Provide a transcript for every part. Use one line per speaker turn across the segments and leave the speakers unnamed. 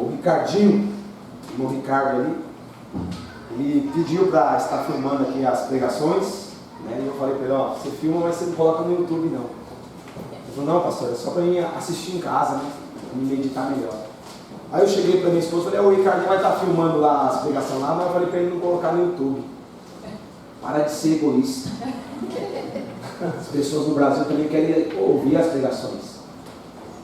o Ricardinho, o irmão Ricardo ali, ele pediu para estar filmando aqui as pregações, né? E eu falei para ele, ó, você filma, mas você não coloca no YouTube não. Ele falou, não pastor, é só para mim assistir em casa, né? Para me meditar melhor. Aí eu cheguei para minha esposa e falei, o Ricardinho vai estar filmando lá as pregações lá, mas eu falei para ele não colocar no YouTube. Para de ser egoísta. As pessoas no Brasil também querem ouvir as pregações.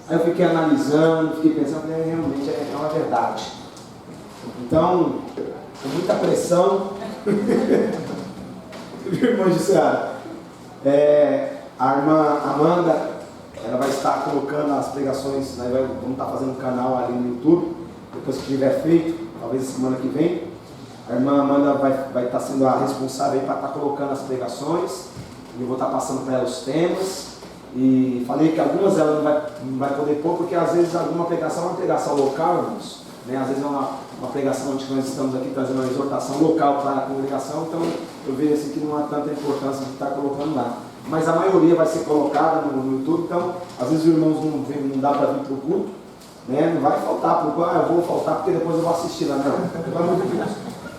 Aí eu fiquei analisando, fiquei pensando, realmente é uma verdade. Então, com muita pressão, irmã Gisela, a irmã Amanda, ela vai estar colocando as pregações, né, vamos estar fazendo um canal ali no YouTube, depois que tiver feito, talvez semana que vem. A irmã Amanda vai estar sendo a responsável para estar colocando as pregações, e eu vou estar passando para ela os temas. E falei que algumas ela não vai poder pôr, porque às vezes alguma pregação é uma pregação local, irmãos, né? Às vezes é uma pregação onde nós estamos aqui trazendo uma exortação local para a congregação, então eu vejo assim que não há tanta importância de estar colocando lá. Mas a maioria vai ser colocada no YouTube, então às vezes os irmãos não dá para vir para o culto, né? Não vai faltar, porque eu vou faltar porque depois eu vou assistir lá, não, pelo amor de Deus.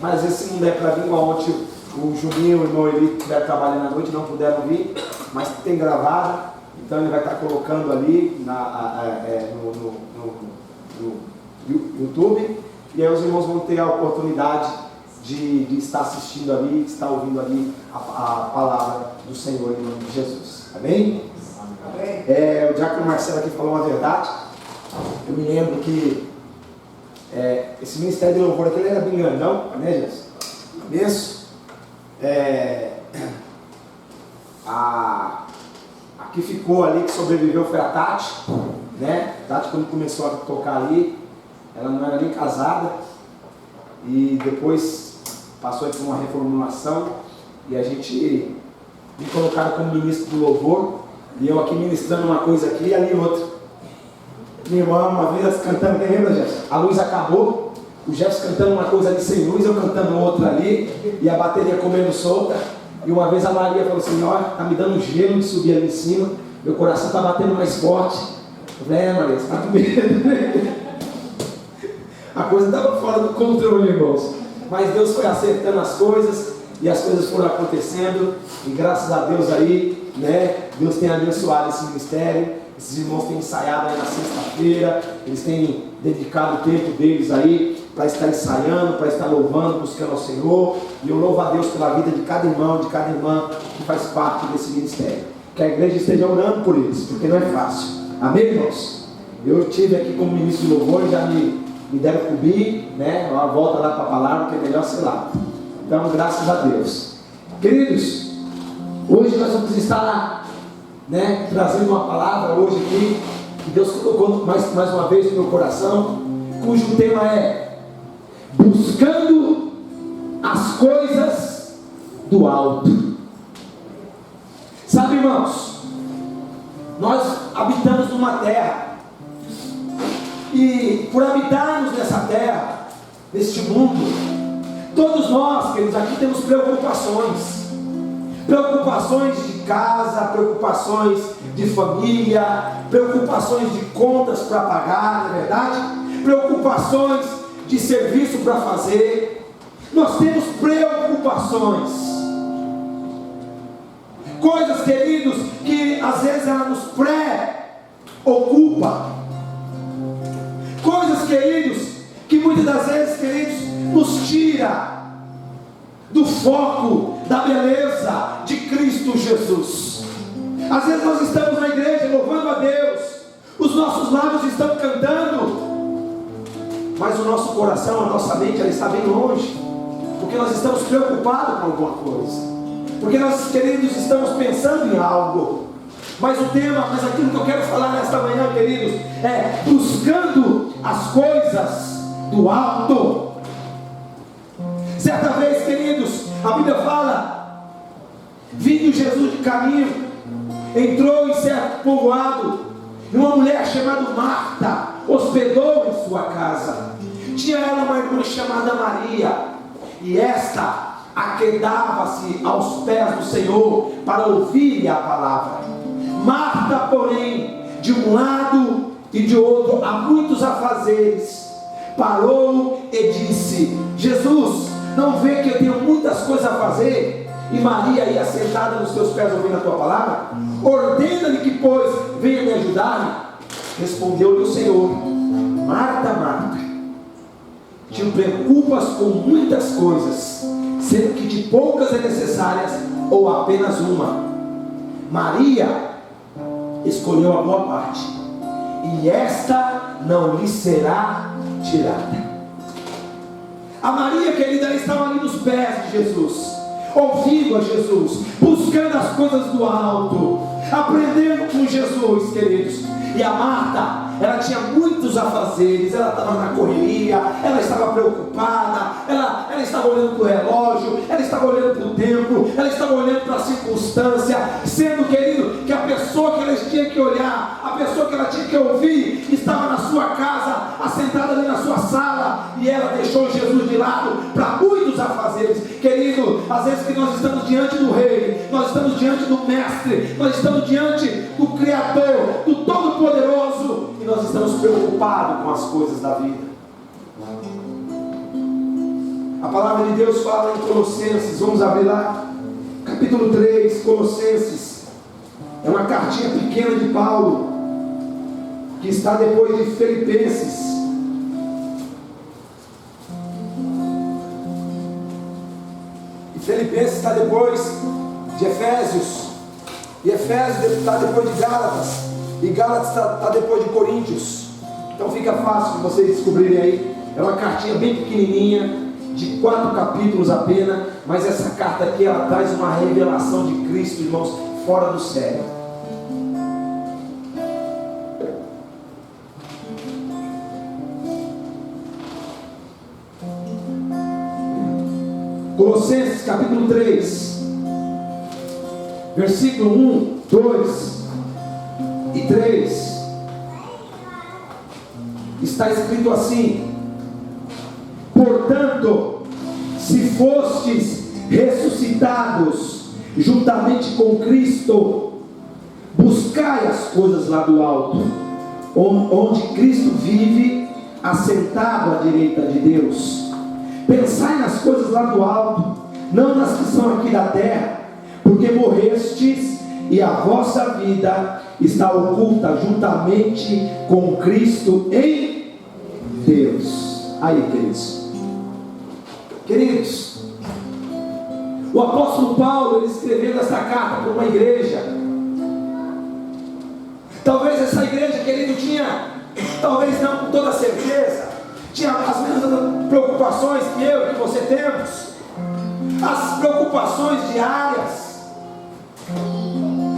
Mas às vezes se não der para vir, igual ontem o Juninho, o irmão Eli, estiver trabalhando à noite, não puderam vir, mas tem gravada. Então ele vai estar colocando ali no YouTube, e aí os irmãos vão ter a oportunidade de estar assistindo ali, de estar ouvindo ali a palavra do Senhor em nome de Jesus. Amém? Amém. O diácono Marcelo aqui falou uma verdade. Eu me lembro que esse ministério de louvor aqui ele era bem grandão, né, Jesus? Começo. A que ficou ali, que sobreviveu, foi a Tati, né? Tati, quando começou a tocar ali, ela não era nem casada, e depois passou por uma reformulação, e a gente me colocaram como ministro do louvor, e eu aqui ministrando uma coisa aqui e ali outra. Minha irmã, uma vez cantando, quem lembra, Jefferson? A luz acabou, o Jefferson cantando uma coisa ali sem luz, eu cantando outra ali, e a bateria comendo solta. E uma vez a Maria falou assim, ó, tá me dando gelo de subir ali em cima, meu coração tá batendo mais forte. Eu falei, Maria, você tá com medo? A coisa estava fora do controle, irmãos. Mas Deus foi acertando as coisas, e as coisas foram acontecendo, e graças a Deus aí, né, Deus tem abençoado esse ministério. Esses irmãos têm ensaiado aí na sexta-feira, eles têm dedicado o tempo deles aí para estar ensaiando, para estar louvando, buscando ao Senhor. E eu louvo a Deus pela vida de cada irmão, de cada irmã que faz parte desse ministério. Que a igreja esteja orando por eles, porque não é fácil. Amém, irmãos? Eu estive aqui como ministro de louvor e já me deram cobrir, né? Uma volta lá para a palavra, que é melhor ser lá. Então, graças a Deus. Queridos, hoje nós vamos estar, né, trazendo uma palavra hoje aqui, que Deus colocou mais uma vez no meu coração, cujo tema é buscando as coisas do alto. Sabe, irmãos, nós habitamos numa terra, e por habitarmos nessa terra, neste mundo, todos nós, queridos, aqui temos preocupações de casa, preocupações de família, preocupações de contas para pagar, não é verdade? Preocupações de serviço para fazer. Nós temos preocupações, coisas, queridos, que às vezes ela nos preocupa, coisas, queridos, que muitas das vezes, queridos, nos tira do foco da beleza de Cristo Jesus. Às vezes nós estamos na igreja louvando a Deus, os nossos lábios estão cantando, mas o nosso coração, a nossa mente, ela está bem longe, porque nós estamos preocupados com alguma coisa, porque nós, queridos, estamos pensando em algo. Mas aquilo que eu quero falar nesta manhã, queridos, é buscando as coisas do alto. Certa vez, queridos, a Bíblia fala, vindo Jesus de caminho, entrou em certo povoado, e uma mulher chamada Marta hospedou em sua casa. Tinha ela uma irmã chamada Maria, e esta aquedava-se aos pés do Senhor para ouvir a palavra. Marta, porém, de um lado e de outro, há muitos afazeres, parou e disse: Jesus, não vê que eu tenho muitas coisas a fazer? E Maria ia sentada nos teus pés ouvindo a tua palavra? Ordena-lhe que, pois, venha me ajudar. Respondeu-lhe o Senhor: Marta, Marta, te preocupas com muitas coisas, sendo que de poucas é necessárias, ou apenas uma. Maria escolheu a boa parte, e esta não lhe será tirada. A Maria, querida, estava ali nos pés de Jesus, ouvindo a Jesus, buscando as coisas do alto, aprendendo com Jesus, queridos. E a Marta, ela tinha muitos afazeres, ela estava na correria, ela estava preocupada, ela estava olhando para o relógio, ela estava olhando para o tempo, ela estava olhando para a circunstância, sendo, querido, que a pessoa que ela tinha que olhar, a pessoa que ela tinha que ouvir, estava na sua casa, assentada ali na sua sala, e ela deixou Jesus de lado para muitos afazeres. Querido, às vezes que nós estamos diante do Rei, nós estamos diante do Mestre, nós estamos diante do Criador, do Todo-Poderoso, e nós estamos preocupados com as coisas da vida. A palavra de Deus fala em Colossenses, vamos abrir lá, capítulo 3, Colossenses. É uma cartinha pequena de Paulo, que está depois de Filipenses. E Filipenses está depois de Efésios, e Efésios está depois de Gálatas, e Gálatas está depois de Coríntios. Então fica fácil de vocês descobrirem aí. É uma cartinha bem pequenininha, de 4 capítulos apenas, mas essa carta aqui, ela traz uma revelação de Cristo, irmãos, fora do sério. Colossenses capítulo 3, versículo 1, 2 e 3, está escrito assim: portanto, se fostes ressuscitados juntamente com Cristo, buscai as coisas lá do alto, onde Cristo vive, assentado à direita de Deus. Pensai nas coisas lá do alto, não nas que são aqui da terra, porque morrestes e a vossa vida está oculta juntamente com Cristo em Deus. Aí, queridos, o apóstolo Paulo, ele escrevendo essa carta para uma igreja. Talvez essa igreja, querido, tinha, talvez não com toda certeza, tinha as mesmas preocupações que eu e que você temos, as preocupações diárias,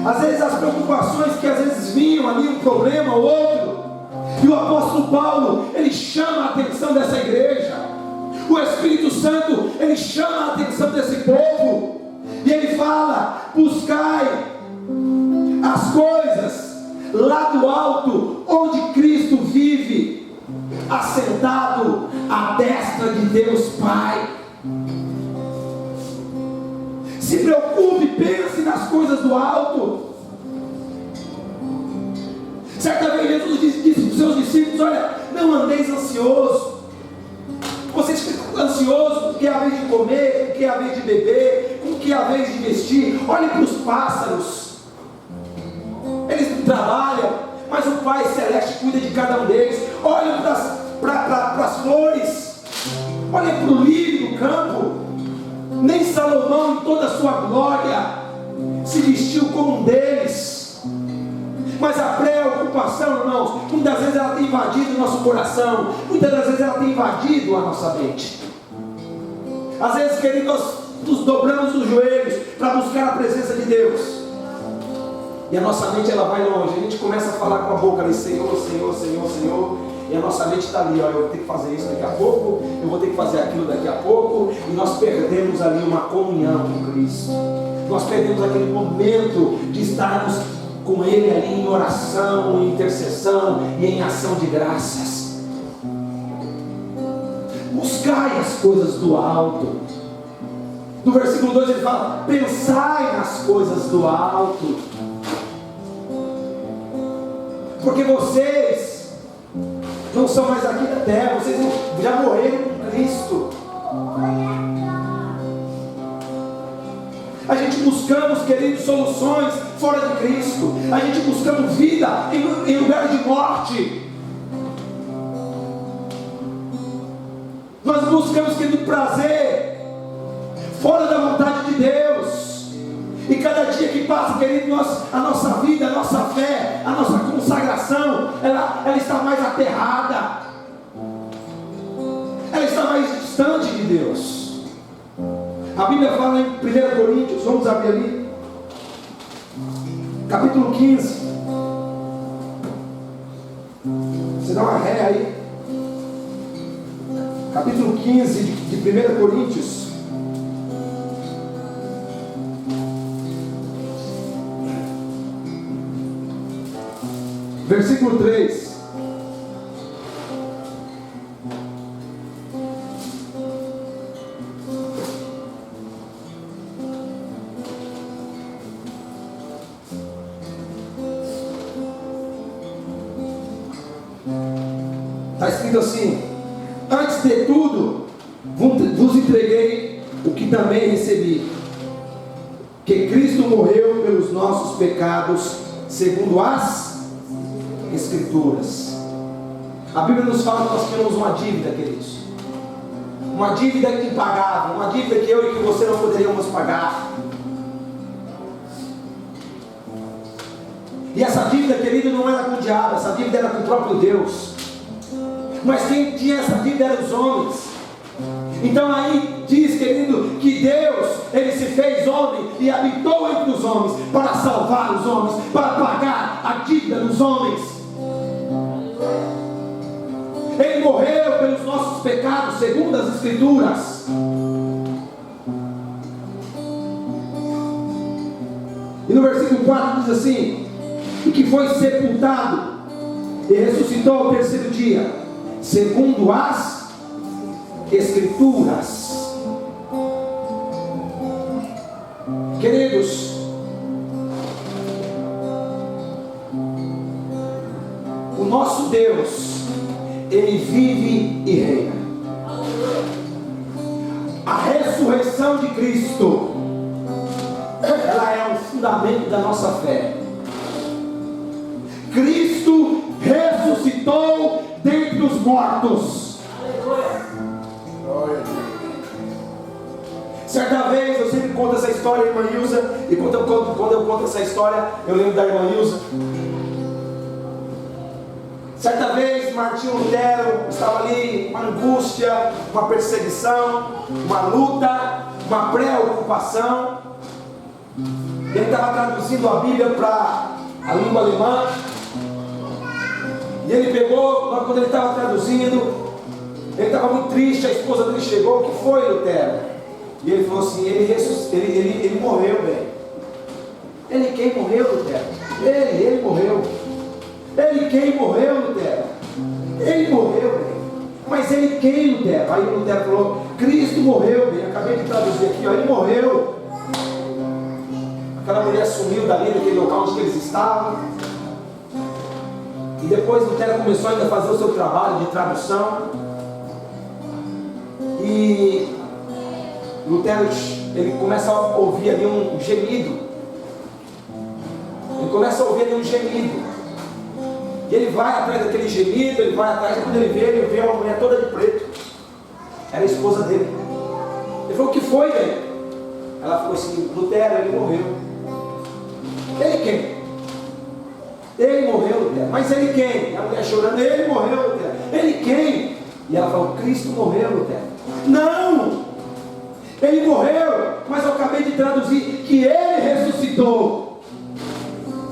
às vezes as preocupações que às vezes vinham ali, um problema ou outro, e o apóstolo Paulo, ele chama a atenção dessa igreja, o Espírito Santo, ele chama a atenção desse povo, e ele fala: buscai as coisas lá do alto, onde Cristo vive, assentado à destra de Deus Pai. Se preocupe, pense nas coisas do alto. Certa vez Jesus disse para os seus discípulos: olha, não andeis ansioso. Vocês ficam ansiosos com o que é a vez de comer, com o que é a vez de beber, com o que é a vez de vestir. Olhem para os pássaros, eles não trabalham, mas o Pai Celeste cuida de cada um deles. Olhem para as flores, olhem para o lírio do campo. Nem Salomão, em toda a sua glória, se vestiu como um deles. Mas a preocupação, irmãos, muitas vezes ela tem invadido o nosso coração, muitas das vezes ela tem invadido a nossa mente. Às vezes, queridos, nós nos dobramos os joelhos para buscar a presença de Deus, e a nossa mente, ela vai longe. A gente começa a falar com a boca ali: Senhor, Senhor, Senhor, Senhor. E a nossa mente está ali: olha, eu vou ter que fazer isso daqui a pouco, eu vou ter que fazer aquilo daqui a pouco. E nós perdemos ali uma comunhão com Cristo. Nós perdemos aquele momento de estarmos com Ele ali em oração, em intercessão e em ação de graças. Buscai as coisas do alto. No versículo 2 ele fala: pensai nas coisas do alto, porque vocês não são mais aqui da terra, vocês já morreram com Cristo. A gente buscamos, queridos, soluções fora de Cristo. A gente buscamos vida em lugar de morte. Nós buscamos, querido, prazer fora da vontade de Deus. E cada dia que passa, querido, a nossa vida, a nossa fé, a nossa consagração, ela está mais aterrada. Ela está mais distante de Deus. A Bíblia fala em 1 Coríntios, vamos abrir ali, capítulo 15. Você dá uma ré aí. Capítulo 15 de 1 Coríntios. Versículo 3. Está escrito assim: antes de tudo, vos entreguei o que também recebi, que Cristo morreu pelos nossos pecados, segundo as Escrituras. A Bíblia nos fala que nós temos uma dívida, queridos, uma dívida impagável, uma dívida que eu e que você não poderíamos pagar. E essa dívida, querido, não era com o diabo, essa dívida era com o próprio Deus. Mas quem tinha essa dívida eram os homens. Então aí diz, querido, que Deus, Ele se fez homem e habitou entre os homens para salvar os homens, para pagar a dívida dos homens. Ele morreu pelos nossos pecados, segundo as Escrituras. E no versículo 4 diz assim: e que foi sepultado e ressuscitou ao terceiro dia, segundo as Escrituras. Queridos, o nosso Deus, Ele vive e reina. A ressurreição de Cristo, ela é o fundamento da nossa fé. Cristo ressuscitou dentre os mortos. Certa vez, eu sempre conto essa história, irmã Ilza, e quando eu conto essa história, eu lembro da irmã Ilza. Certa vez, Martinho Lutero estava ali, uma angústia, uma perseguição, uma luta, uma preocupação. Ele estava traduzindo a Bíblia para a língua alemã. E ele pegou, quando ele estava traduzindo, ele estava muito triste, a esposa dele chegou: o que foi, Lutero? E ele falou assim: ele morreu, velho. Ele quem morreu, Lutero? Ele morreu. Ele quem morreu, Lutero? Ele morreu, velho. Mas ele quem, Lutero? Aí o Lutero falou: Cristo morreu, velho. Acabei de traduzir aqui, ó, ele morreu. Aquela mulher sumiu dali, daquele local onde eles estavam. E depois Lutero começou ainda a fazer o seu trabalho de tradução. E Lutero, ele começa a ouvir ali um gemido. Ele começa a ouvir ali um gemido. E ele vai atrás daquele gemido, ele vai atrás, e quando ele vê uma mulher toda de preto. Era a esposa dele. Ele falou: o que foi, velho? Ela falou assim: Lutero, ele morreu. Ele quem? Ele morreu, Lutero. Mas ele quem? A mulher chorando: ele morreu, Lutero. Ele quem? E ela falou: Cristo morreu, Lutero. Não! Ele morreu, mas eu acabei de traduzir que ele ressuscitou.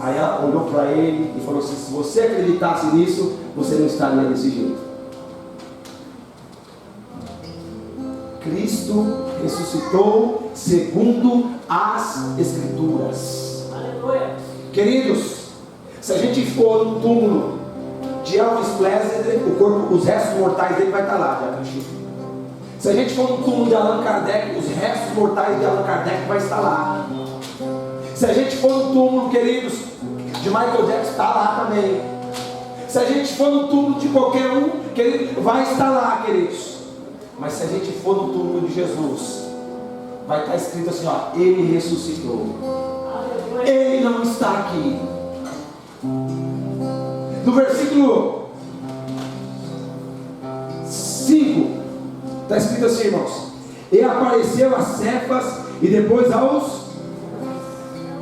Aí ela olhou para ele e falou assim: se você acreditasse nisso, você não estaria desse jeito. Cristo ressuscitou segundo as Escrituras. Aleluia. Queridos, se a gente for no túmulo de Elvis Presley, o corpo, os restos mortais dele vai estar lá, já acredito. Se a gente for no túmulo de Allan Kardec, os restos mortais de Allan Kardec vai estar lá. Se a gente for no túmulo, queridos, de Michael Jackson, está lá também. Se a gente for no túmulo de qualquer um, querido, vai estar lá, queridos. Mas se a gente for no túmulo de Jesus, vai estar escrito assim, ó, Ele ressuscitou. Ele não está aqui. No versículo 5, está escrito assim, irmãos: e apareceu a Cefas e depois aos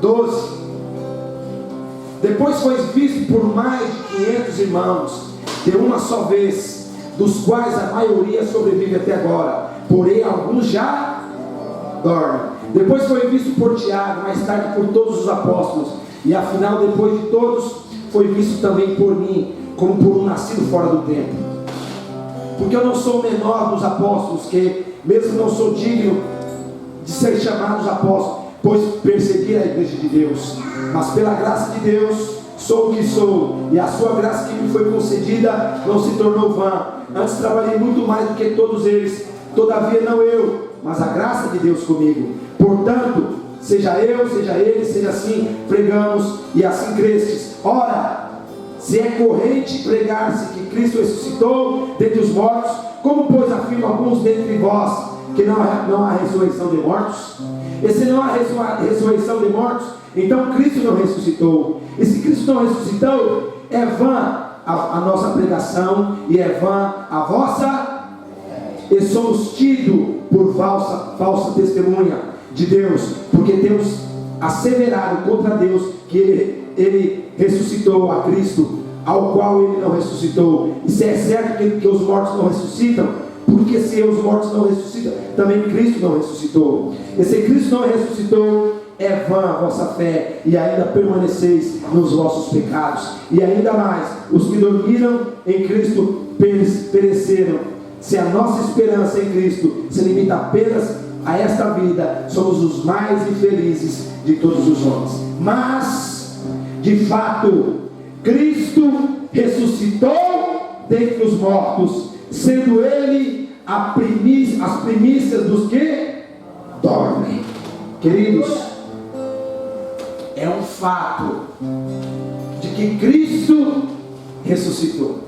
12. Depois foi visto por mais de 500 irmãos, de uma só vez, dos quais a maioria sobrevive até agora, porém alguns já dormem. Depois foi visto por Tiago, mais tarde por todos os apóstolos, e afinal depois de todos foi visto também por mim, como por um nascido fora do tempo. Porque eu não sou o menor dos apóstolos, que mesmo não sou digno de ser chamado apóstolo, pois persegui a igreja de Deus, mas pela graça de Deus sou o que sou, e a sua graça que me foi concedida não se tornou vã. Antes trabalhei muito mais do que todos eles, todavia não eu, mas a graça de Deus comigo. Portanto, seja eu, seja ele, seja assim, pregamos e assim crestes. Ora, se é corrente pregar-se que Cristo ressuscitou dentre os mortos, como pois afirmam alguns dentre vós que não há ressurreição de mortos? E se não há ressurreição de mortos, então Cristo não ressuscitou. E se Cristo não ressuscitou, é vã a nossa pregação, e é vã a vossa, e somos tidos por falsa testemunha de Deus, porque temos asseverado contra Deus que ele ressuscitou a Cristo, ao qual ele não ressuscitou. E se é certo que os mortos não ressuscitam, porque se os mortos não ressuscitam, também Cristo não ressuscitou. E se Cristo não ressuscitou, é vã a vossa fé, e ainda permaneceis nos vossos pecados. E ainda mais, os que dormiram em Cristo pereceram. Se a nossa esperança em Cristo se limita apenas a esta vida, somos os mais infelizes de todos os homens. Mas, de fato, Cristo ressuscitou dentre os mortos, sendo Ele as primícias dos que dormem. Queridos, é um fato de que Cristo ressuscitou.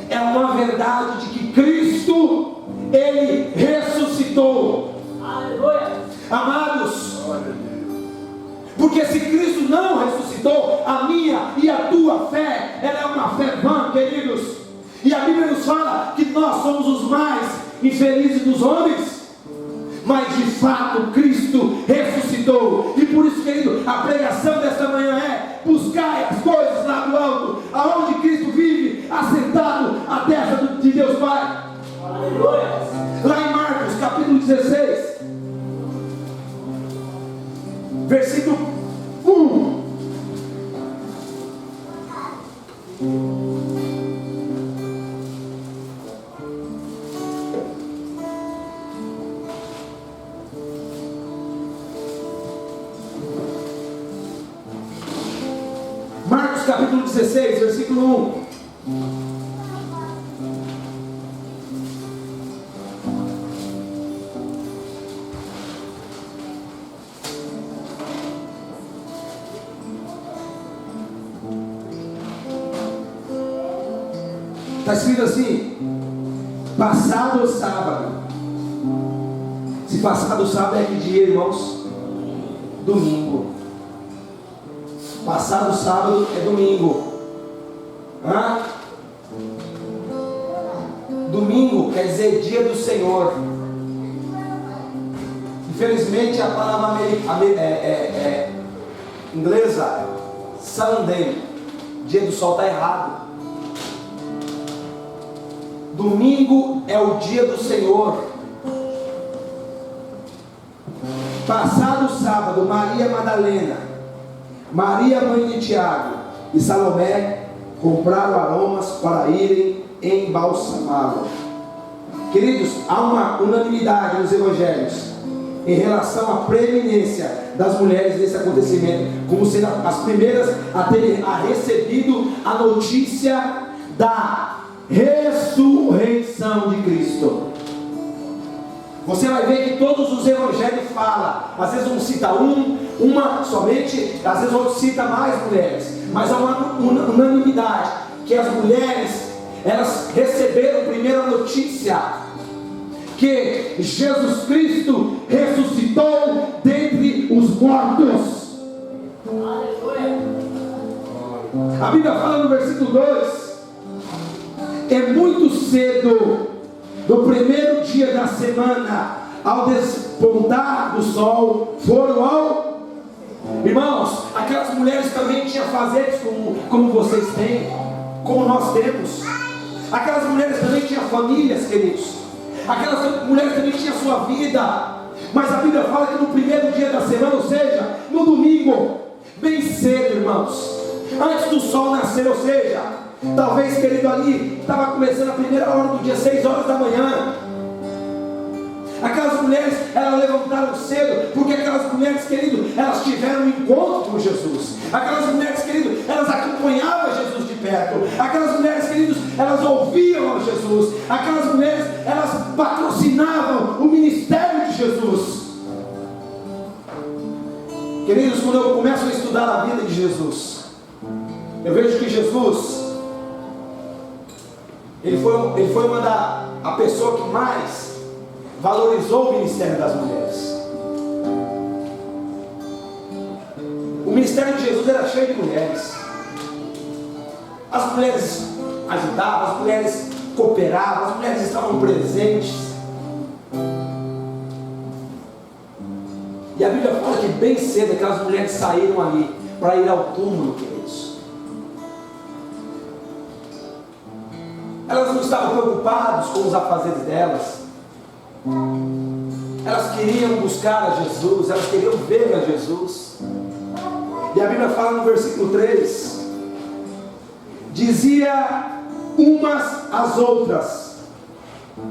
É uma verdade de que Cristo, Ele ressuscitou. Aleluia. Amados, porque se Cristo não ressuscitou, a minha e a tua fé, ela é uma fé vã, queridos. E a Bíblia nos fala que nós somos os mais infelizes dos homens. Mas de fato Cristo ressuscitou. E por isso, querido, a pregação desta manhã é: buscai as coisas lá do alto, aonde Cristo vive, assentado à destra de Deus Pai. Aleluia. Lá em Marcos capítulo 16, versículo 1. Marcos capítulo 16, versículo 1. Está escrito assim: passado o sábado. Se passado o sábado é que dia, irmãos? Domingo. Passado sábado é domingo. Domingo quer dizer dia do Senhor. Infelizmente a palavra inglesa, Sunday, dia do sol, está errado. Domingo é o dia do Senhor. Passado sábado, Maria Madalena, Maria, mãe de Tiago, e Salomé compraram aromas para irem embalsamá-lo. Queridos, há uma unanimidade nos evangelhos em relação à preeminência das mulheres nesse acontecimento, como sendo as primeiras a terem recebido a notícia da ressurreição de Cristo. Você vai ver que todos os evangelhos falam, às vezes um cita uma somente, às vezes outro cita mais mulheres, mas há uma unanimidade, que as mulheres, elas receberam primeiro a notícia, que Jesus Cristo ressuscitou dentre os mortos. A Bíblia fala no versículo 2, é muito cedo do primeiro dia da semana, ao despontar do sol, foram ao... Irmãos, aquelas mulheres também tinham fazeres como vocês têm, como nós temos. Aquelas mulheres também tinham famílias, queridos. Aquelas mulheres também tinham sua vida. Mas a Bíblia fala que no primeiro dia da semana, ou seja, no domingo, bem cedo, irmãos, antes do sol nascer, ou seja, talvez, querido, ali estava começando a primeira hora do dia, 6 horas da manhã. Aquelas mulheres, elas levantaram cedo, porque aquelas mulheres, querido, elas tiveram um encontro com Jesus. Aquelas mulheres, querido, elas acompanhavam Jesus de perto. Aquelas mulheres, queridos, elas ouviam a Jesus. Aquelas mulheres, elas patrocinavam o ministério de Jesus. Queridos, quando eu começo a estudar a vida de Jesus, eu vejo que Jesus, ele foi uma a pessoa que mais valorizou o ministério das mulheres. O ministério de Jesus era cheio de mulheres. As mulheres ajudavam, as mulheres cooperavam, as mulheres estavam presentes. E a Bíblia fala que bem cedo aquelas mulheres saíram ali para ir ao túmulo, queridos. Elas não estavam preocupadas com os afazeres delas. Elas queriam buscar a Jesus, elas queriam ver a Jesus. E a Bíblia fala no versículo 3: dizia umas às outras: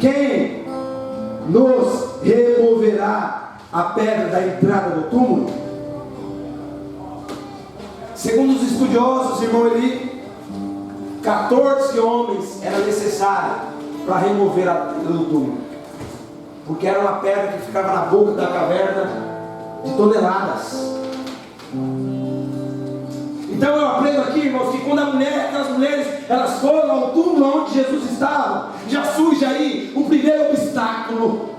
quem nos removerá a pedra da entrada do túmulo? Segundo os estudiosos, irmão Eli, 14 homens era necessário para remover a pedra do túmulo, porque era uma pedra que ficava na boca da caverna de toneladas. Então eu aprendo aqui, irmãos, que quando aquelas mulheres, elas foram ao túmulo onde Jesus estava, já surge aí o primeiro obstáculo.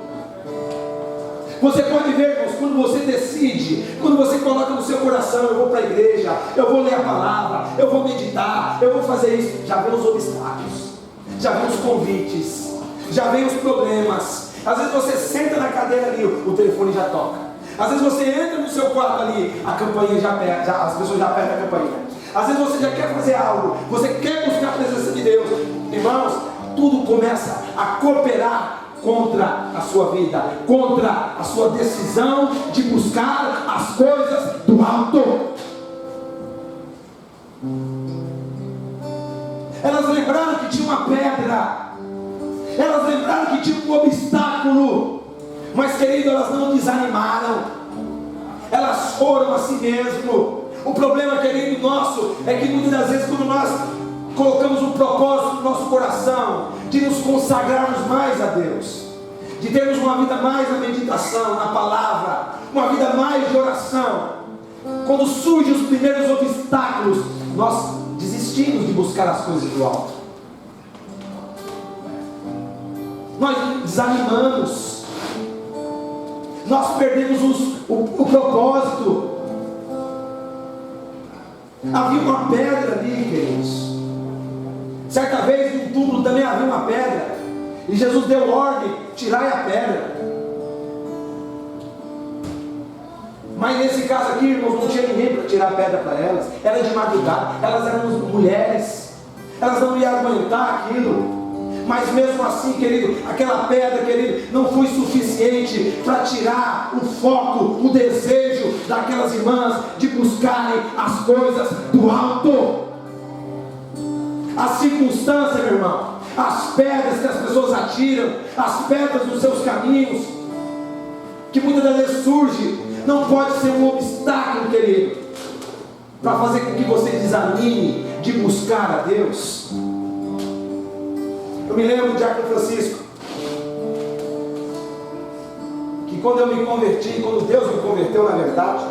Você pode ver, irmãos, quando você decide, quando você coloca no seu coração: eu vou para a igreja, eu vou ler a palavra, eu vou meditar, eu vou fazer isso, já vem os obstáculos, já vem os convites, já vem os problemas. Às vezes você senta na cadeira ali, o telefone já toca. Às vezes você entra no seu quarto ali, a campainha já aperta, as pessoas já apertam a campainha. Às vezes você já quer fazer algo, você quer buscar a presença de Deus. Irmãos, tudo começa a cooperar contra a sua vida, contra a sua decisão de buscar as coisas do alto. Elas lembraram que tinha uma pedra, elas lembraram que tinha um obstáculo, mas, querido, elas não desanimaram, elas foram a si mesmo. O problema, querido, nosso é que muitas das vezes, quando nós colocamos um propósito no nosso coração de nos consagrarmos mais a Deus, de termos uma vida mais na meditação, na palavra, uma vida mais de oração, quando surgem os primeiros obstáculos, nós desistimos de buscar as coisas do alto. Nós desanimamos, nós perdemos o propósito. Havia uma pedra ali, queridos. Certa vez no túmulo também havia uma pedra, e Jesus deu ordem: tirai a pedra. Mas nesse caso aqui, irmãos, não tinha ninguém para tirar a pedra para elas. Era de madrugada, elas eram mulheres, elas não iam aguentar aquilo. Mas mesmo assim, querido, aquela pedra, querido, não foi suficiente para tirar o foco, o desejo daquelas irmãs de buscarem as coisas do alto. A circunstância, meu irmão, as pedras que as pessoas atiram, as pedras dos seus caminhos, que muitas das vezes surge, não pode ser um obstáculo, querido, para fazer com que você desanime de buscar a Deus. Eu me lembro do Diácono Francisco, que quando eu me converti, quando Deus me converteu, na verdade,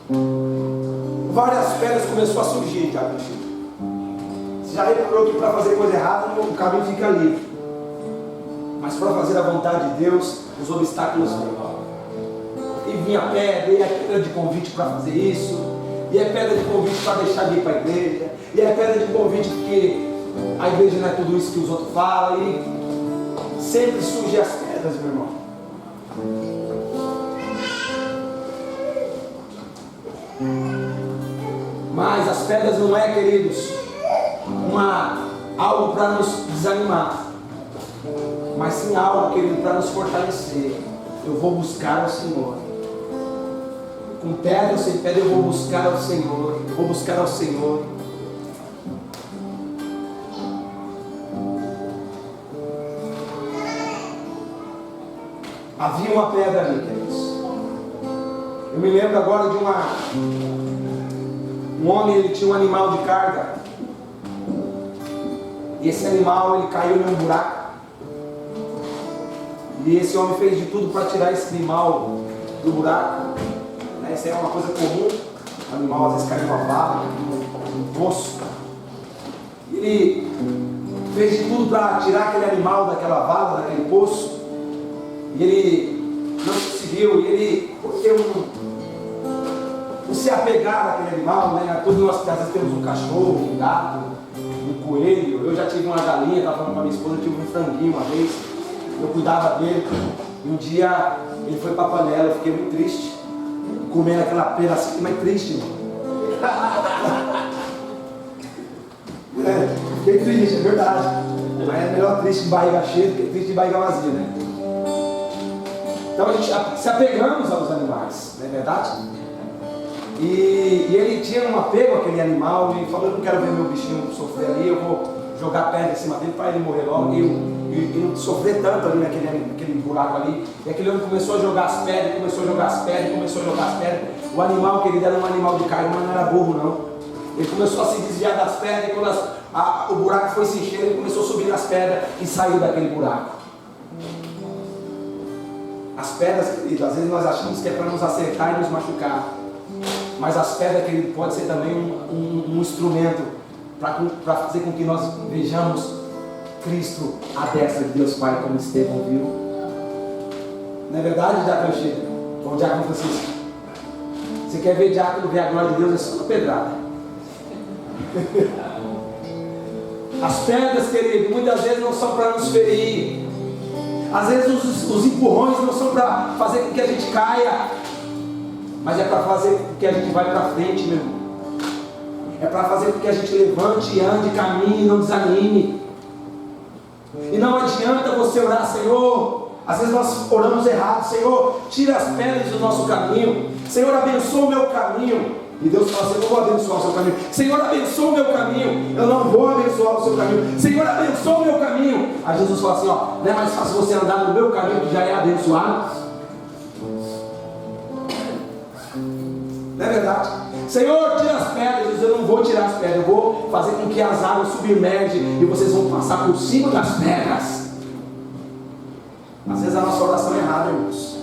o várias pedras começaram a surgir, cara. Você já reparou que para fazer coisa errada o caminho fica livre, mas para fazer a vontade de Deus os obstáculos vêm. E vinha pedra, e é pedra de convite para fazer isso, e é pedra de convite para deixar de ir para a igreja, e é pedra de convite porque a igreja não é tudo isso que os outros falam, e sempre surgem as pedras, meu irmão. Mas as pedras não é, queridos, algo para nos desanimar, mas sim algo, querido, para nos fortalecer. Eu vou buscar o Senhor. Com pedra ou sem pedra, eu vou buscar ao Senhor. Eu vou buscar ao Senhor. Havia uma pedra ali, queridos. Eu me lembro agora de um homem, ele tinha um animal de carga. E esse animal, ele caiu num buraco. E esse homem fez de tudo para tirar esse animal do buraco. Isso é uma coisa comum. O animal às vezes cai numa vala, num poço. Ele fez de tudo para tirar aquele animal daquela vala, daquele poço. E ele não conseguiu. E ele, porque não se apegar àquele animal, né? Todos nós às vezes temos um cachorro, um gato, um coelho. Eu já tive uma galinha, estava falando com a minha esposa, eu tive um franguinho uma vez. Eu cuidava dele. E um dia ele foi para a panela, eu fiquei muito triste. Comendo aquela pedacinho, mas triste, mano. Fiquei triste, é verdade. Mas é melhor triste de barriga cheia do que triste de barriga vazia, né? Então a gente se apegamos aos animais, não é verdade? E ele tinha um apego àquele animal e falou: eu não quero ver meu bichinho sofrer ali, eu vou jogar pedra em cima dele para ele morrer logo e não sofrer tanto ali naquele buraco ali. E aquele homem começou a jogar as pedras, começou a jogar as pedras. O animal, querido, era um animal de carga, mas não era burro não. Ele começou a se desviar das pedras, e quando o buraco foi se enchendo, ele começou a subir nas pedras e saiu daquele buraco. As pedras, querido, às vezes nós achamos que é para nos acertar e nos machucar, mas as pedras, querido, pode ser também um instrumento para fazer com que nós vejamos Cristo à destra de Deus Pai, como Estevão viu. Não é verdade, Diácono Chico? Ou Diácono Francisco? Você quer ver Diácono ver a glória de Deus? É só uma pedrada. As pedras, querido, muitas vezes não são para nos ferir. Às vezes os empurrões não são para fazer com que a gente caia, mas é para fazer com que a gente vá para frente, meu irmão. É para fazer com que a gente levante, ande, caminhe, não desanime. E não adianta você orar: Senhor, às vezes nós oramos errado: Senhor, tira as pedras do nosso caminho, Senhor, abençoa o meu caminho. E Deus fala assim: eu não vou abençoar o seu caminho. Senhor, abençoa o meu caminho. Eu não vou abençoar o seu caminho. Senhor, abençoa o meu caminho. Aí Jesus fala assim: ó, não é mais fácil você andar no meu caminho que já é abençoado? Não é verdade? Senhor, tira as pedras. Eu não vou tirar as pedras, eu vou fazer com que as águas submergem e vocês vão passar por cima das pedras. Às vezes a nossa oração é errada, irmãos.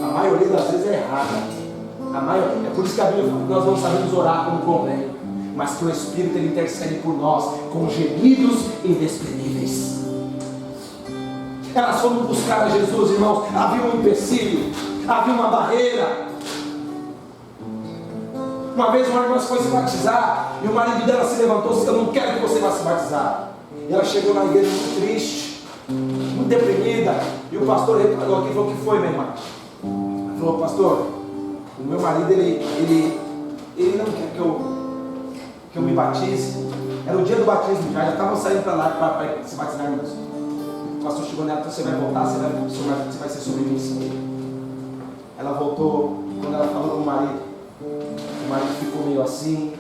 A maioria das vezes é errada. É por isso que a Bíblia fala que nós não sabemos orar como convém, mas que o Espírito ele intercede por nós com gemidos inexprimíveis. Elas foram buscar a Jesus, irmãos. Havia um empecilho, havia uma barreira. Uma vez uma irmã foi se batizar e o marido dela se levantou e disse: eu não quero que você vá se batizar. E ela chegou na igreja muito triste, muito deprimida. E o pastor reparou aqui e falou: o que foi, minha irmã? Ela falou: pastor, o meu marido ele não quer que eu me batize. Era o dia do batismo, já estavam saindo para lá para se batizar, irmãos. O pastor chegou nela: você vai voltar, você vai ser submissa. Ela voltou. Quando ela falou com o marido ficou meio assim.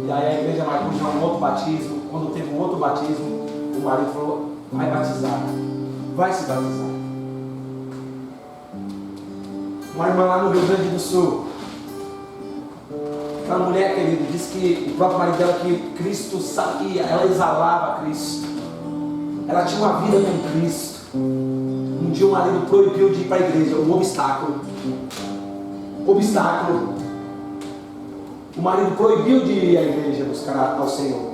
E aí a igreja marcou já um outro batismo. Quando teve um outro batismo, o marido falou: vai batizar, vai se batizar. Uma irmã lá no Rio Grande do Sul, aquela mulher, querido, disse que o próprio marido dela, que Cristo sabia, ela exalava Cristo, ela tinha uma vida com Cristo. Um dia o marido proibiu de ir para a igreja, um obstáculo. obstáculo. O marido proibiu de ir à igreja buscar ao Senhor.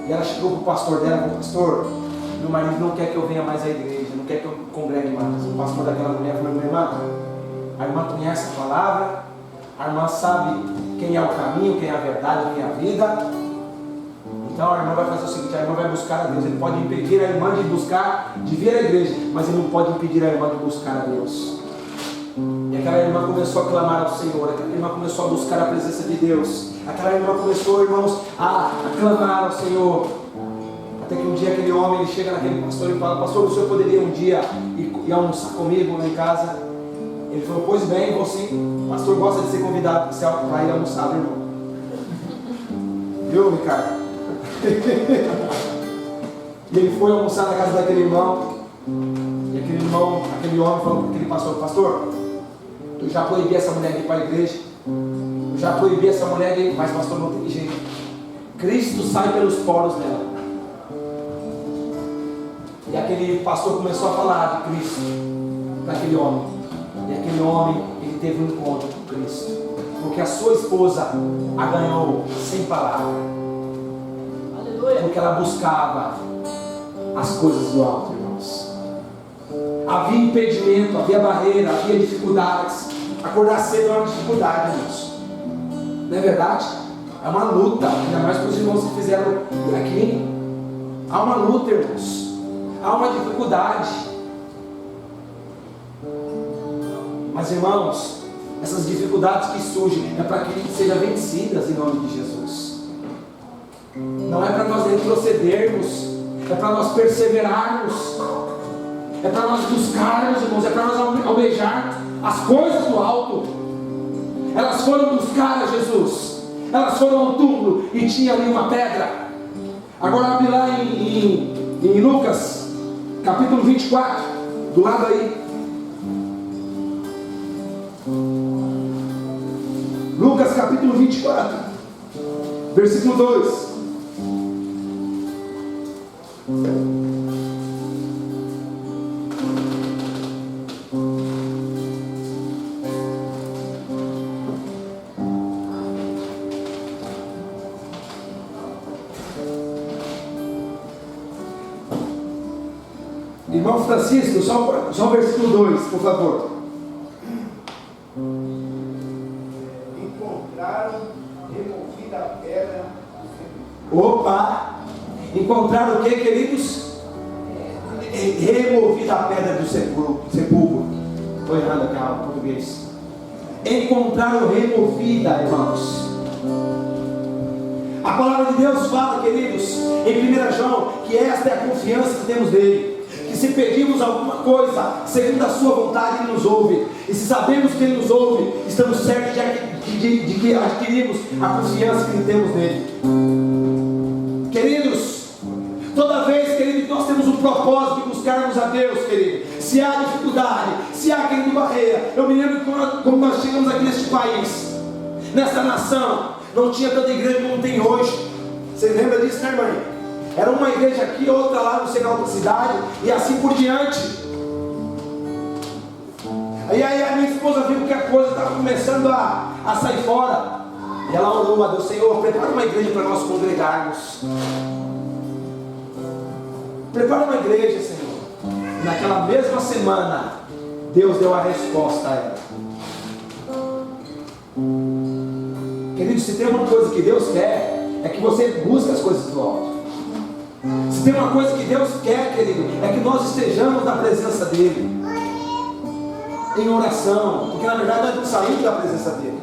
E ela chegou para o pastor dela e falou: pastor, meu marido não quer que eu venha mais à igreja, não quer que eu congregue mais. O pastor daquela mulher falou: minha irmã, a irmã conhece a palavra, a irmã sabe quem é o caminho, quem é a verdade, quem é a vida. Então a irmã vai fazer o seguinte: a irmã vai buscar a Deus. Ele pode impedir a irmã de vir à igreja, mas ele não pode impedir a irmã de buscar a Deus. E aquela irmã começou a clamar ao Senhor, aquela irmã começou a buscar a presença de Deus, aquela irmã começou, irmãos, a clamar ao Senhor. Até que um dia aquele homem, ele chega naquele pastor e fala: pastor, o senhor poderia um dia ir almoçar comigo lá em casa? Ele falou: pois bem, vou sim. O pastor gosta de ser convidado para ir almoçar, meu irmão. Viu, Ricardo? E ele foi almoçar na casa daquele irmão. E aquele homem falou para aquele pastor: pastor, eu já proibi essa mulher de ir para a igreja, eu já proibi essa mulher de ir, mas pastor, não tem jeito. Cristo sai pelos poros dela. E aquele pastor começou a falar de Cristo para aquele homem. E aquele homem, ele teve um encontro com Cristo, porque a sua esposa a ganhou sem palavra. Porque ela buscava as coisas do alto, irmãos. Havia impedimento, havia barreira, havia dificuldades. Acordar cedo é uma dificuldade, irmãos. Não é verdade? É uma luta, ainda mais para os irmãos que fizeram aqui. Há uma luta, irmãos. Há uma dificuldade. Mas, irmãos, essas dificuldades que surgem é para que sejam vencidas em nome de Jesus. Não é para nós retrocedermos, é para nós perseverarmos, é para nós buscarmos, irmãos, é para nós almejarmos as coisas do alto. Elas foram buscar a Jesus, elas foram ao túmulo e tinha ali uma pedra. Agora abre lá em Lucas, capítulo 24, do lado aí. Lucas capítulo 24, versículo 2. Irmão Francisco, só o versículo 2, por favor.
Encontraram removida a pedra.
Opa! Encontraram o que, queridos? Removida a pedra do sepulcro. Estou errando aqui o português. Encontraram removida, irmãos. A palavra de Deus fala, queridos, em 1 João, que esta é a confiança que temos dele. Que se pedimos alguma coisa segundo a sua vontade, Ele nos ouve. E se sabemos que Ele nos ouve, estamos certos de que adquirimos a confiança que temos nele. Queridos, toda vez, querido, que nós temos um propósito de buscarmos a Deus, querido, se há dificuldade, se há, querido, barreira. Eu me lembro quando nós chegamos aqui neste país, nessa nação, não tinha tanta igreja como tem hoje. Você lembra disso, né, irmã? Era uma igreja aqui, outra lá, não sei na outra cidade, e assim por diante. E aí a minha esposa viu que a coisa estava começando a sair fora. E ela orou a Deus: Senhor, prepara uma igreja para nós congregarmos. Prepara uma igreja, Senhor. E naquela mesma semana, Deus deu a resposta a ela. Querido, se tem uma coisa que Deus quer, é que você busque as coisas do alto. Se tem uma coisa que Deus quer, querido, é que nós estejamos na presença dEle, em oração, porque na verdade nós não saímos da presença dEle,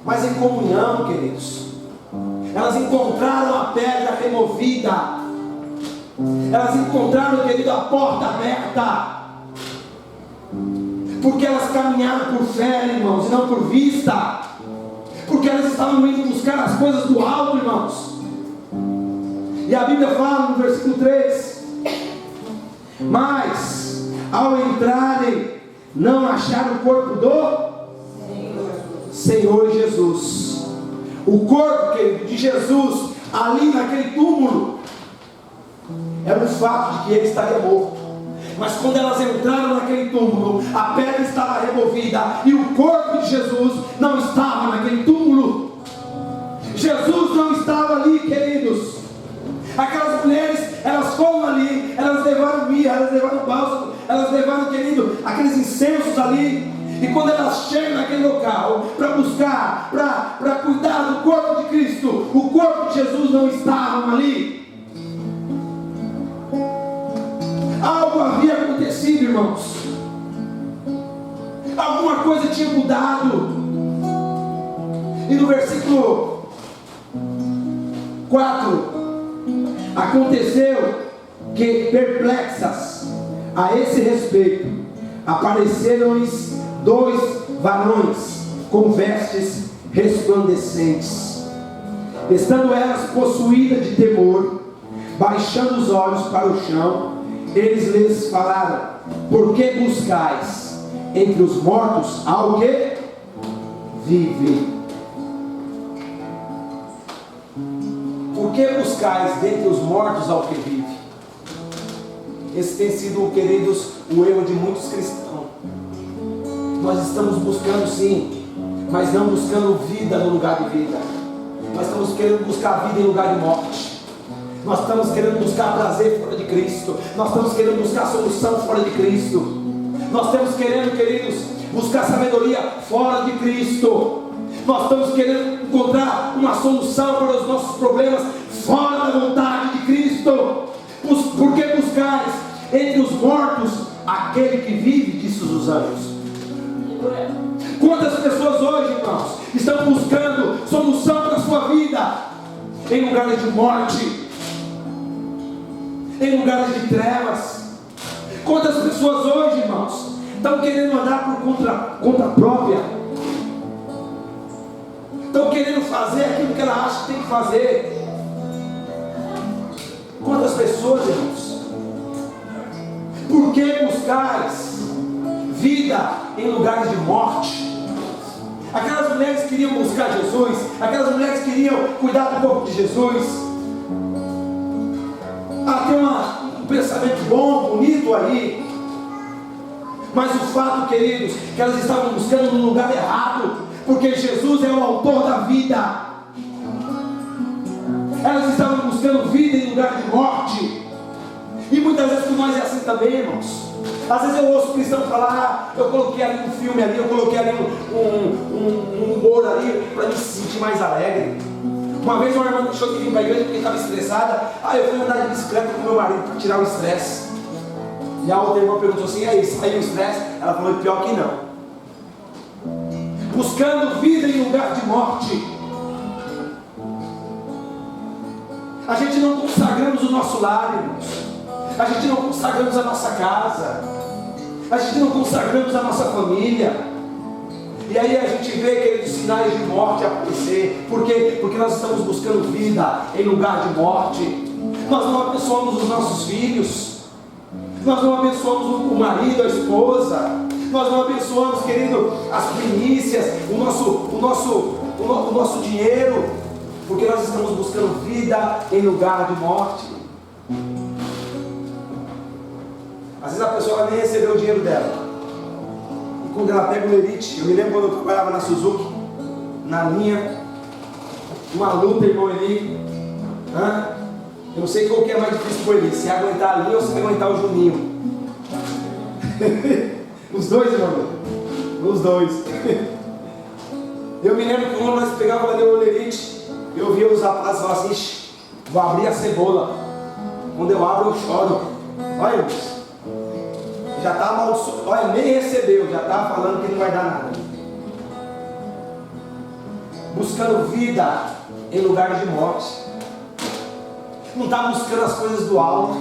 mas em comunhão, queridos. Elas encontraram a pedra removida, elas encontraram, querido, a porta aberta, porque elas caminharam por fé, irmãos, e não por vista, porque elas estavam indo buscar as coisas do alto, irmãos. E a Bíblia fala no versículo 3: mas ao entrarem, não acharam o corpo do Senhor Jesus. O corpo, querido, de Jesus ali naquele túmulo era o fato de que ele estaria morto. Mas quando elas entraram naquele túmulo, a pedra estava removida e o corpo de Jesus não estava naquele túmulo. Jesus não estava ali, queridos. Aquelas mulheres, elas foram ali, elas levaram mirra, elas levaram bálsamo, elas levaram, querido, aqueles incensos ali. E quando elas chegam naquele local para buscar, para cuidar do corpo de Cristo, o corpo de Jesus não estava ali. Algo havia acontecido, irmãos. Alguma coisa tinha mudado. E no versículo 4, aconteceu que, perplexas a esse respeito, apareceram-lhes 2 varões com vestes resplandecentes. Estando elas possuídas de temor, baixando os olhos para o chão, eles lhes falaram: por que buscais entre os mortos ao que vive? Por que buscais dentre os mortos ao que vive? Esse tem sido, queridos, o erro de muitos cristãos. Nós estamos buscando sim, mas não buscando vida no lugar de vida. Nós estamos querendo buscar vida em lugar de morte. Nós estamos querendo buscar prazer fora de Cristo. Nós estamos querendo buscar solução fora de Cristo. Nós estamos querendo, queridos, buscar sabedoria fora de Cristo. Nós estamos querendo encontrar uma solução para os nossos problemas fora da vontade de Cristo. Por que buscais entre os mortos aquele que vive, disse os anjos? Quantas pessoas hoje, irmãos, estão buscando solução para a sua vida em lugares de morte, em lugares de trevas? Quantas pessoas hoje, irmãos, estão querendo andar por conta própria, estão querendo fazer aquilo que ela acha que tem que fazer? Quantas pessoas, irmãos? Por que buscais vida em lugares de morte? Aquelas mulheres queriam buscar Jesus, aquelas mulheres queriam cuidar do corpo de Jesus. Tem um pensamento bom, bonito aí, mas o fato, queridos, que elas estavam buscando no lugar errado, porque Jesus é o autor da vida. Elas estavam buscando vida em lugar de morte. E muitas vezes com nós é assim também, irmãos. Às vezes eu ouço cristão falar: eu coloquei ali um filme ali, eu coloquei ali um humor ali para me sentir mais alegre. Uma vez uma irmã deixou de vir para a igreja porque estava estressada. Eu fui andar de bicicleta com meu marido para tirar o estresse. E a outra irmã perguntou assim: aí, saiu o estresse? Ela falou: pior que não. Buscando vida em lugar de morte. A gente não consagramos o nosso lar, irmãos. A gente não consagramos a nossa casa. A gente não consagramos a nossa família. E aí a gente vê aqueles sinais de morte aparecer. Por quê? Porque nós estamos buscando vida em lugar de morte. Nós não abençoamos os nossos filhos. Nós não abençoamos o marido, a esposa. Nós não abençoamos, querido, as primícias, o nosso dinheiro. Porque nós estamos buscando vida em lugar de morte. Às vezes a pessoa nem recebeu o dinheiro dela. E quando ela pega o Lerite, eu me lembro quando eu trabalhava na Suzuki, na linha, uma luta, irmão Eli. Eu não sei qual que é mais difícil para ele, se é aguentar ali ou se é aguentar o Juninho. Os dois, irmão. Os dois. Eu me lembro que quando nós pegávamos ali o Lerite, eu via os rapazes falar assim: ixi, vou abrir a cebola. Quando eu abro, eu choro. Olha, irmãos. Já está amaldiçoado, olha, nem recebeu, já está falando que não vai dar nada. Buscando vida em lugar de morte. Não está buscando as coisas do alto.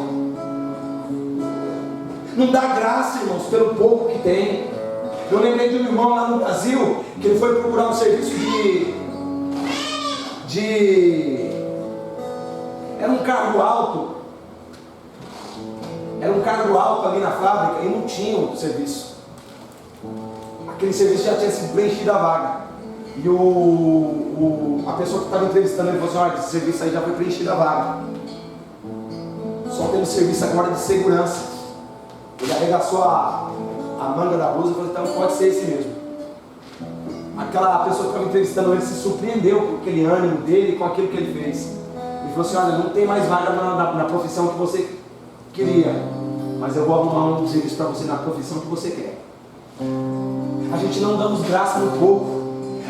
Não dá graça, irmãos, pelo pouco que tem. Eu lembrei de um irmão lá no Brasil, que ele foi procurar um serviço era um cargo alto. Era um cargo alto ali na fábrica e não tinha o serviço. Aquele serviço já tinha sido preenchido a vaga. E a pessoa que estava entrevistando ele falou assim: olha, esse serviço aí já foi preenchido a vaga. Só temos serviço agora de segurança. Ele arregaçou a manga da blusa e falou: então pode ser esse mesmo. aquela pessoa que estava entrevistando ele se surpreendeu com aquele ânimo dele, com aquilo que ele fez. Ele falou assim: olha, não tem mais vaga na profissão que você queria, mas eu vou arrumar um serviço para você na profissão que você quer. A gente não damos graça no pouco.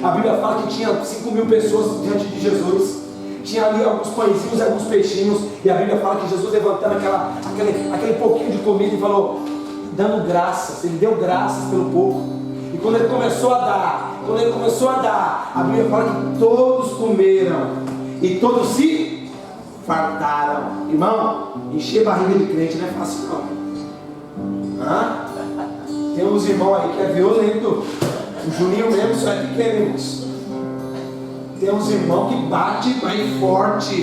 A Bíblia fala que tinha 5.000 pessoas diante de Jesus. Tinha ali alguns pãezinhos e alguns peixinhos. E a Bíblia fala que Jesus, levantando aquele pouquinho de comida, e falou, dando graças. Ele deu graças pelo pouco. E quando ele começou a dar, a Bíblia fala que todos comeram e todos se fartaram. Irmão, encher barriga de crente não é fácil não. Hã? Tem uns irmãos aí que é violento. O Juninho mesmo só é pequeno, irmãos. Tem uns irmãos que bate bem forte.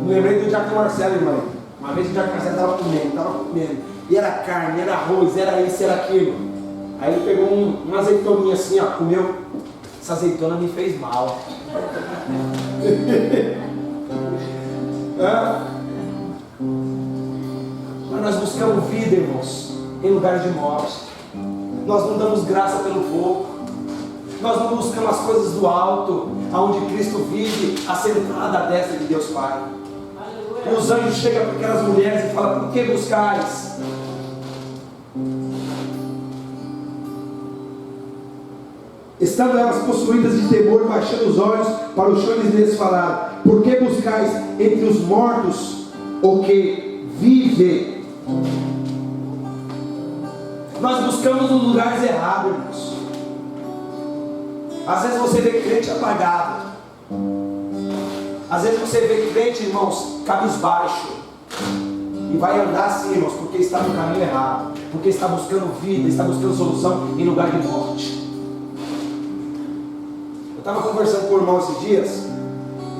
Me lembrei do Diácono Marcelo, irmão. Uma vez o Diácono Marcelo estava comendo. E era carne, era arroz, era isso, era aquilo. Aí ele pegou uma azeitoninha assim, ó, comeu. Essa azeitona me fez mal. Mas nós buscamos vida, irmãos, em lugar de morte. Nós não damos graça pelo pouco. Nós não buscamos as coisas do alto, aonde Cristo vive, assentado à destra de Deus Pai. E os anjos chegam para aquelas mulheres e falam: por que buscais? Estando elas possuídas de temor, baixando os olhos para o chão, eles lhes falaram: por que buscais entre os mortos o que vive? Nós buscamos nos lugares errados, irmãos. Às vezes você vê crente apagado. Às vezes você vê crente, irmãos, cabisbaixo. E vai andar assim, irmãos, porque está no caminho errado. Porque está buscando vida, está buscando solução em lugar de morte. Eu estava conversando com o irmão esses dias.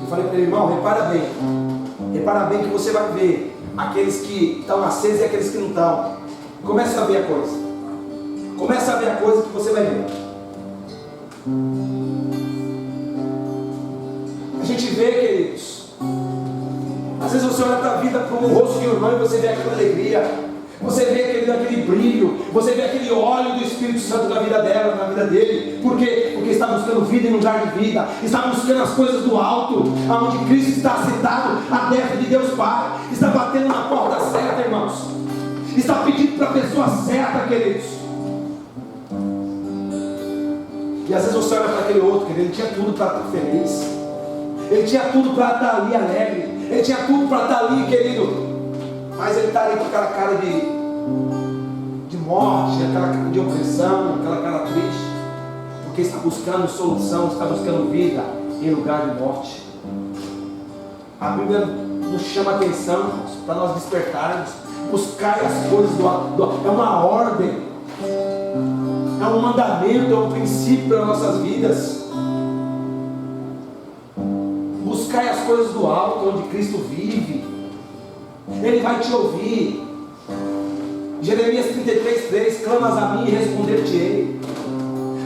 E falei para ele: irmão, repara bem que você vai ver aqueles que estão acesos e aqueles que não estão. Começa a ver a coisa. Começa a ver a coisa que você vai ver. A gente vê, queridos. Às vezes você olha para a vida, para o rosto de um irmão, e você vê aquela alegria. Você vê aquele brilho. Você vê aquele óleo do Espírito Santo na vida dela, na vida dele. Por quê? Porque está buscando vida em lugar de vida. Está buscando as coisas do alto, aonde Cristo está sentado à destra de Deus Pai. Está batendo na porta certa, irmãos. Está pedindo para a pessoa certa, queridos. E às vezes você olha para aquele outro, querido, ele tinha tudo para estar feliz. Ele tinha tudo para estar ali alegre. Ele tinha tudo para estar ali, querido. Mas ele está ali com aquela cara de morte, aquela cara de opressão, aquela cara triste. Porque está buscando solução, está buscando vida em lugar de morte. A Bíblia nos chama a atenção, irmãos, para nós despertarmos. Buscar as coisas do alto. É uma ordem. É um mandamento, é um princípio para nossas vidas. Buscai as coisas do alto, onde Cristo vive. Ele vai te ouvir. Jeremias 33:3: clamas a mim e responder-te-ei.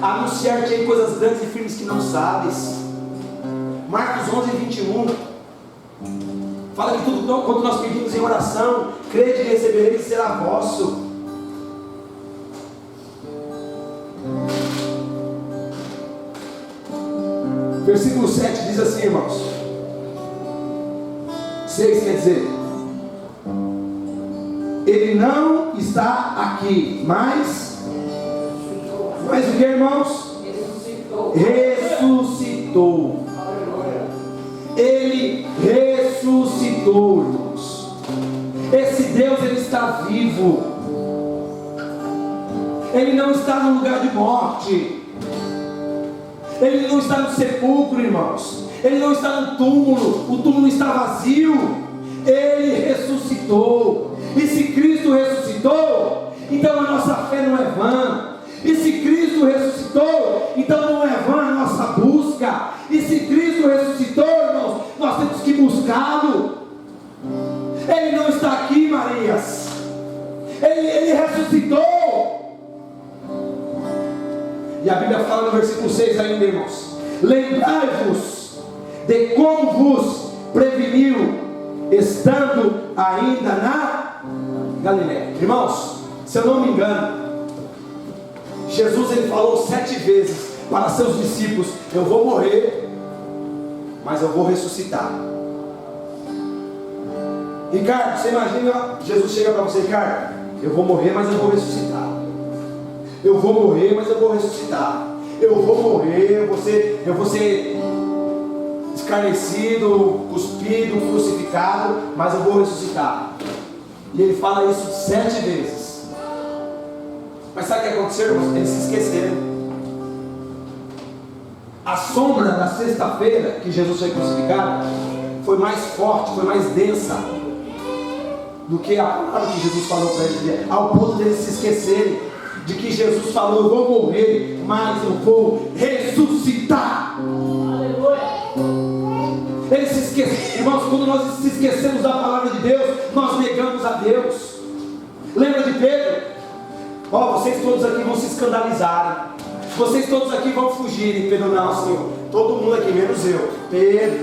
Anunciar-te-ei coisas grandes e firmes que não sabes. Marcos 11:21 fala que tudo quanto nós pedimos em oração, crede e recebereis, será vosso. Versículo 7 diz assim, irmãos. 6 quer dizer: ele não está aqui, mas o que, irmãos? Ressuscitou. Ele ressuscitou, irmãos. Esse Deus, ele está vivo. Ele não está no lugar de morte. Ele não está no sepulcro, irmãos. Ele não está no túmulo. O túmulo está vazio. Ele ressuscitou. E se Cristo ressuscitou, então a nossa fé não é vã. E se Cristo ressuscitou, então não é vã a nossa busca. E se Cristo ressuscitou, irmãos, nós temos que buscá-lo. Ele não está aqui, Marias. Ele ressuscitou. E a Bíblia fala no versículo 6 ainda, irmãos: lembrai-vos de como vos preveniu, estando ainda na Galiléia. Irmãos, se eu não me engano, Jesus ele falou 7 vezes para seus discípulos: eu vou morrer, mas eu vou ressuscitar. Ricardo, você imagina, Jesus chega para você: Ricardo, eu vou morrer, mas eu vou ressuscitar. Eu vou morrer, mas eu vou ressuscitar. Eu vou morrer, eu vou ser escarnecido, cuspido, crucificado, mas eu vou ressuscitar. E ele fala isso 7 vezes. Mas sabe o que aconteceu, irmãos? Eles se esqueceram. A sombra da sexta-feira que Jesus foi crucificado foi mais forte, foi mais densa do que a palavra que Jesus falou para eles, ao ponto de eles se esquecerem de que Jesus falou: eu vou morrer, mas eu vou ressuscitar. Eles se esquecem, irmãos. Quando nós se esquecemos da palavra de Deus, nós negamos a Deus. Lembra de Pedro? Vocês todos aqui vão se escandalizar, vocês todos aqui vão fugir. E Pedro: não, Senhor, todo mundo aqui menos eu. Pedro,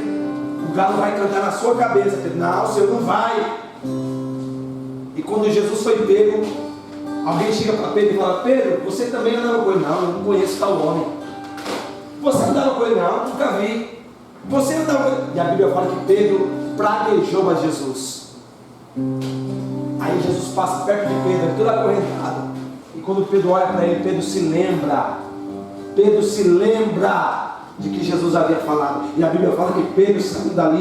o galo vai cantar na sua cabeça. Pedro: não, o Senhor não vai. E quando Jesus foi pego, alguém chega para Pedro e fala: Pedro, você também andava com ele? Não, eu não conheço tal homem. Você andava com ele? Não, nunca vi. Você andava com ele? E a Bíblia fala que Pedro praguejou a Jesus. Aí Jesus passa perto de Pedro, todo acorrentado. E quando Pedro olha para ele, Pedro se lembra de que Jesus havia falado. E a Bíblia fala que Pedro saiu dali